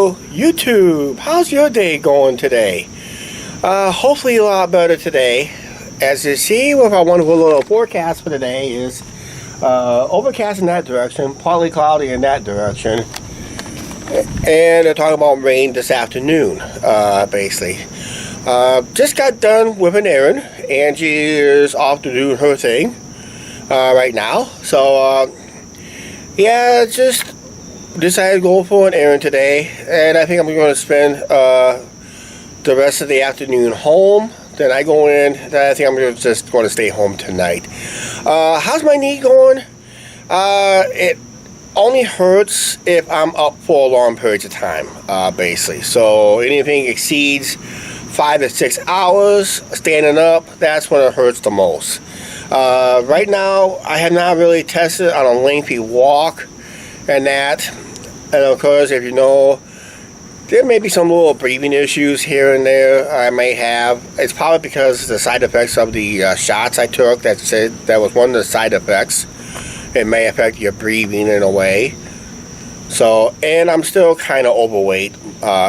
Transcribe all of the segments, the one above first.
Hello YouTube, how's your day going today? Hopefully a lot better today. As you see with our wonderful little forecast for today is overcast in that direction, partly cloudy in that direction, and they're talking about rain this afternoon, basically. Just got done with an errand. Angie is off to do her thing right now, so yeah, just decided to go for an errand today, and I think I'm going to spend the rest of the afternoon home. Then I go in, then I think I'm just going to stay home tonight. How's my knee going? It only hurts if I'm up for long periods of time, basically. So anything exceeds 5 to 6 hours standing up, that's when it hurts the most. Right now, I have not really tested on a lengthy walk and that. And of course, if you know, there may be some little breathing issues here and there I may have. It's probably because of the side effects of the shots I took. That was one of the side effects. It may affect your breathing in a way. So, and I'm still kind of overweight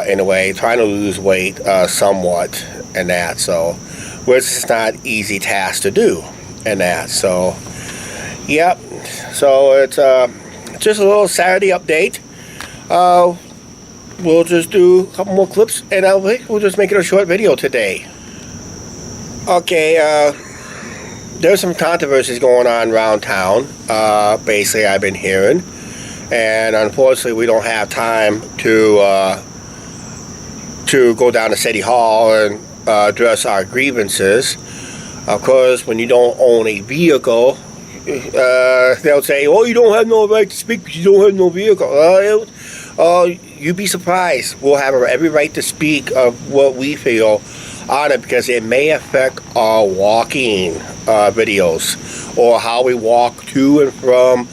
in a way, trying to lose weight somewhat and that. So, which is not an easy task to do and that. So, yep. So it's just a little Saturday update. We'll just do a couple more clips, and we'll just make it a short video today. Okay, there's some controversies going on around town. Basically, I've been hearing, and unfortunately, we don't have time to go down to City Hall and address our grievances. Of course, when you don't own a vehicle, they'll say, "Oh, you don't have no right to speak because you don't have no vehicle." You'd be surprised. We'll have every right to speak of what we feel on it because it may affect our walking videos or how we walk to and from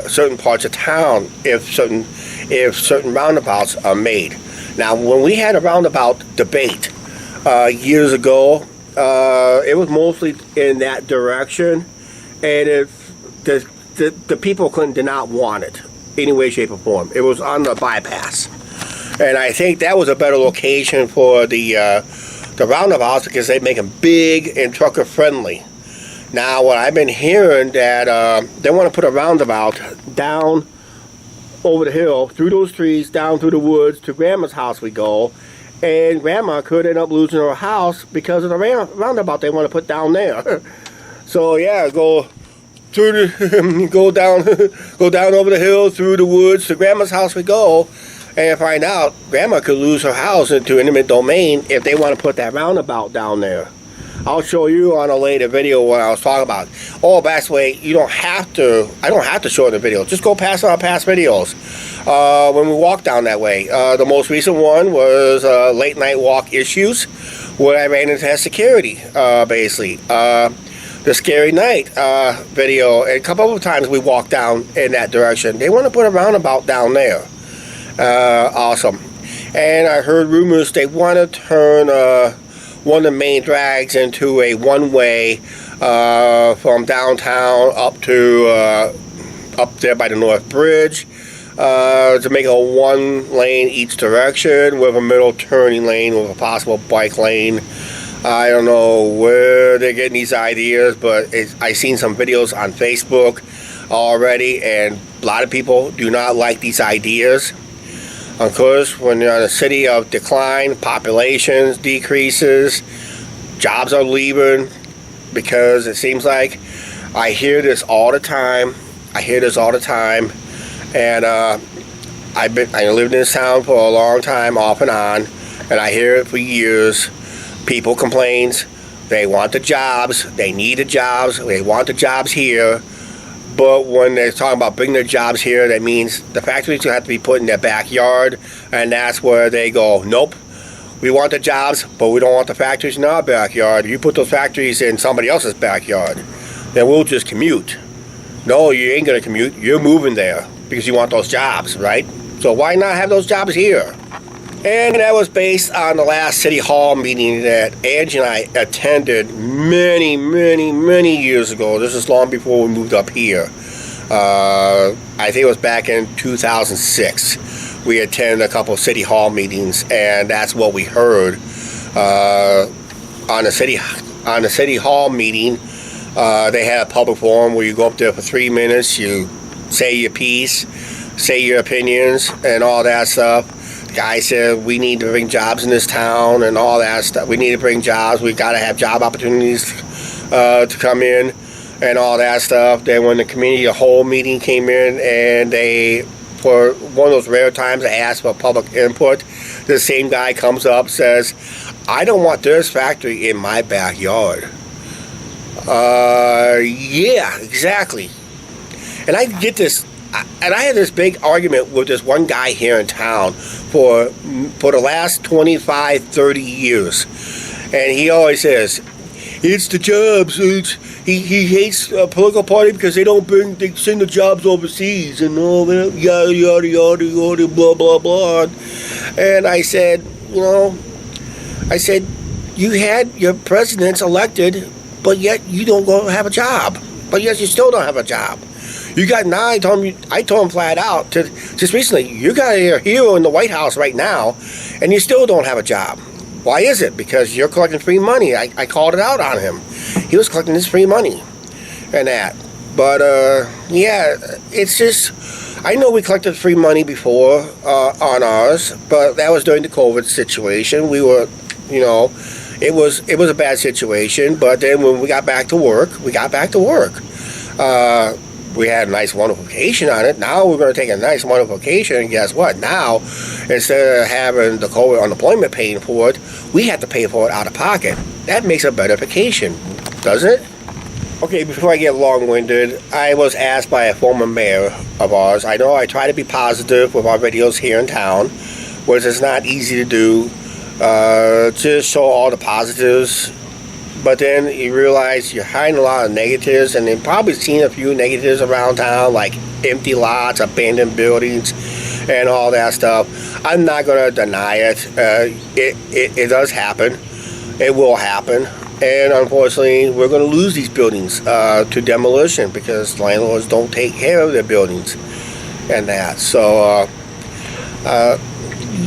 certain parts of town if certain roundabouts are made. Now, when we had a roundabout debate years ago, it was mostly in that direction, and the people did not want it any way, shape, or form. It was on the bypass, and I think that was a better location for the roundabouts because they make them big and trucker friendly. Now, what I've been hearing that they want to put a roundabout down over the hill, through those trees, down through the woods to Grandma's house we go, and Grandma could end up losing her house because of the roundabout they want to put down there. So yeah, go down over the hill through the woods to Grandma's house we go, and find out Grandma could lose her house into eminent domain if they want to put that roundabout down there. I'll show you on a later video what I was talking about. Oh, by the way, I don't have to show the video. Just go past our past videos when we walk down that way. The most recent one was late night walk issues, where I ran into security, basically. The scary night video, and a couple of times we walked down in that direction. They want to put a roundabout down there. Awesome. And I heard rumors they want to turn one of the main drags into a one-way from downtown up there by the North Bridge to make a one lane each direction with a middle turning lane with a possible bike lane. I don't know where they're getting these ideas, but I've seen some videos on Facebook already, and a lot of people do not like these ideas. Of course, when you're in a city of decline, populations decreases, jobs are leaving, because it seems like I hear this all the time. And I lived in this town for a long time, off and on, and I hear it for years. People complain, they want the jobs, they need the jobs, they want the jobs here. But when they're talking about bringing the jobs here, that means the factories have to be put in their backyard, and that's where they go, nope, we want the jobs, but we don't want the factories in our backyard. You put those factories in somebody else's backyard, then we'll just commute. No, you ain't going to commute, you're moving there because you want those jobs, right? So why not have those jobs here? And that was based on the last City Hall meeting that Angie and I attended many, many, many years ago. This is long before we moved up here. I think it was back in 2006 we attended a couple city hall meetings, and that's what we heard on the city hall meeting. They had a public forum where you go up there for 3 minutes, you say your piece, say your opinions, and all that stuff. The guy said we need to bring jobs in this town and all that stuff. We need to bring jobs. We got to have job opportunities to come in and all that stuff. Then when the community, the whole meeting came in, and they, for one of those rare times, they asked for public input. The same guy comes up, says, "I don't want this factory in my backyard." Yeah, exactly. And I get this, and I had this big argument with this one guy here in town for the last 25, 30 years. And he always says, it's the jobs. He hates a political party because they send the jobs overseas and all that, yada, yada, yada, yada, blah, blah, blah. And I said, you had your presidents elected, but yet you don't go have a job. But yet you still don't have a job. You got now. I told him flat out just recently. You got a hero in the White House right now, and you still don't have a job. Why is it? Because you're collecting free money. I called it out on him. He was collecting his free money, and that. But yeah, it's just. I know we collected free money before on ours, but that was during the COVID situation. We were, it was a bad situation. But then when we got back to work, we had a nice, wonderful vacation on it. Now we're going to take a nice, wonderful vacation, and guess what? Now, instead of having the COVID unemployment paying for it, we have to pay for it out of pocket. That makes a better vacation, doesn't it? Okay, before I get long-winded, I was asked by a former mayor of ours. I know I try to be positive with our videos here in town, which is not easy to do, to show all the positives. But then you realize you're hiding a lot of negatives, and you've probably seen a few negatives around town, like empty lots, abandoned buildings, and all that stuff. I'm not going to deny it. It does happen. It will happen. And unfortunately, we're going to lose these buildings to demolition because landlords don't take care of their buildings and that. So,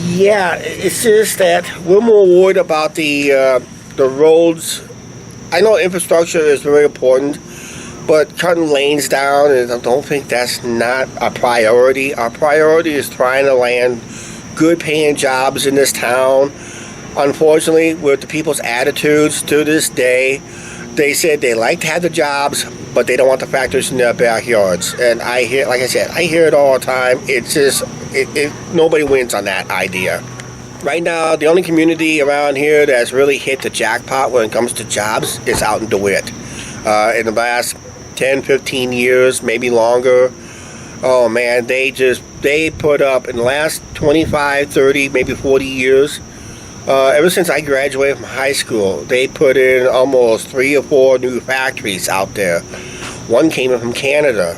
yeah, it's just that we're more worried about the roads. I know infrastructure is very important, but cutting lanes down, and I don't think that's not a priority. Our priority is trying to land good paying jobs in this town. Unfortunately, with the people's attitudes to this day, they said they like to have the jobs, but they don't want the factories in their backyards. And I hear, like I said, I hear it all the time. It's just, nobody wins on that idea. Right now, the only community around here that's really hit the jackpot when it comes to jobs is out in DeWitt. In the last 10, 15 years, maybe longer, oh man, they put up, in the last 25, 30, maybe 40 years, ever since I graduated from high school, they put in almost 3 or 4 new factories out there. One came in from Canada,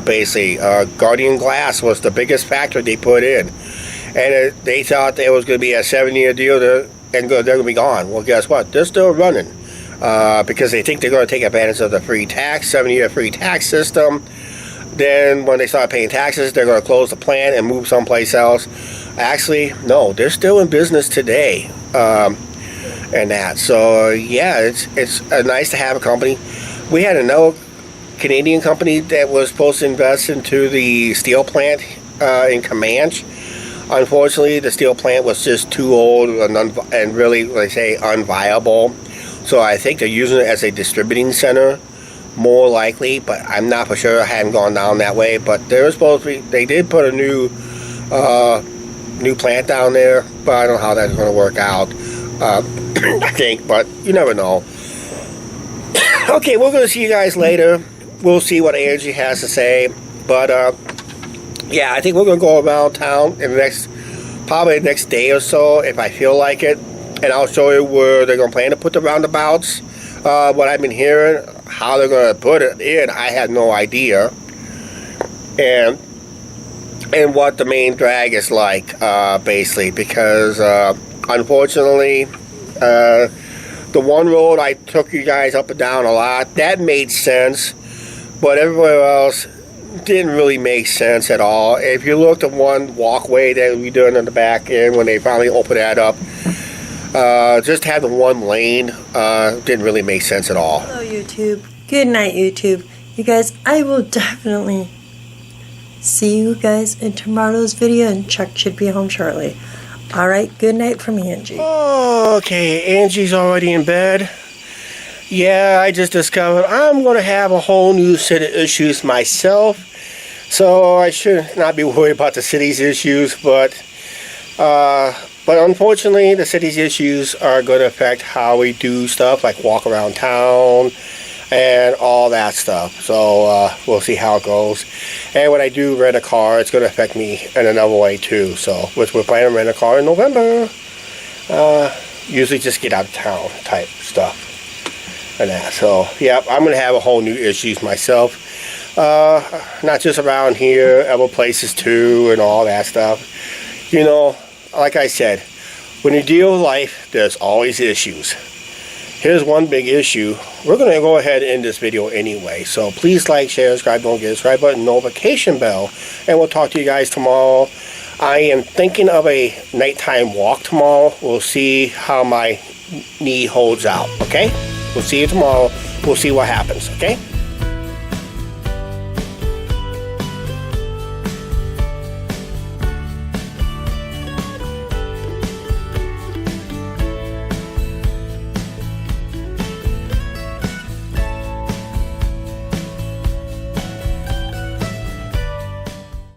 basically. Guardian Glass was the biggest factory they put in. And they thought there was going to be a 7-year deal and they're going to be gone. Well, guess what? They're still running because they think they're going to take advantage of the free tax, 7-year free tax system. Then when they start paying taxes, they're going to close the plant and move someplace else. Actually, no, they're still in business today and that. So, yeah, it's nice to have a company. We had another Canadian company that was supposed to invest into the steel plant in Comanche. Unfortunately, the steel plant was just too old and really, like I say, unviable. So I think they're using it as a distributing center, more likely, but I'm not for sure. I haven't gone down that way. But they did put a new plant down there, but I don't know how that's going to work out. I think, but you never know. Okay, we're going to see you guys later. We'll see what Angie has to say, but yeah, I think we're going to go around town in probably the next day or so, if I feel like it. And I'll show you where they're going to plan to put the roundabouts. What I've been hearing, how they're going to put it in, I had no idea. And what the main drag is like, basically. Because, unfortunately, the one road I took you guys up and down a lot, that made sense. But everywhere else, didn't really make sense at all. If you looked at one walkway that we doing in the back end when they finally opened that up, just having one lane didn't really make sense at all. Hello YouTube. Good night YouTube. You guys, I will definitely see you guys in tomorrow's video, and Chuck should be home shortly. Alright, good night from Angie. Okay, Angie's already in bed. Yeah, I just discovered I'm going to have a whole new set of issues myself. So I should not be worried about the city's issues, but unfortunately the city's issues are going to affect how we do stuff like walk around town and all that stuff. So we'll see how it goes. And when I do rent a car, it's going to affect me in another way too. So which we're planning to rent a car in November. Usually just get out of town type stuff. And that. So yeah, I'm going to have a whole new issues myself. Not just around here, other places too, and all that stuff. You know, like I said, when you deal with life, there's always issues. Here's one big issue. We're going to go ahead and end this video anyway. So please like, share, subscribe, don't forget the subscribe button, notification bell, and we'll talk to you guys tomorrow. I am thinking of a nighttime walk tomorrow. We'll see how my knee holds out, okay? We'll see you tomorrow. We'll see what happens, okay?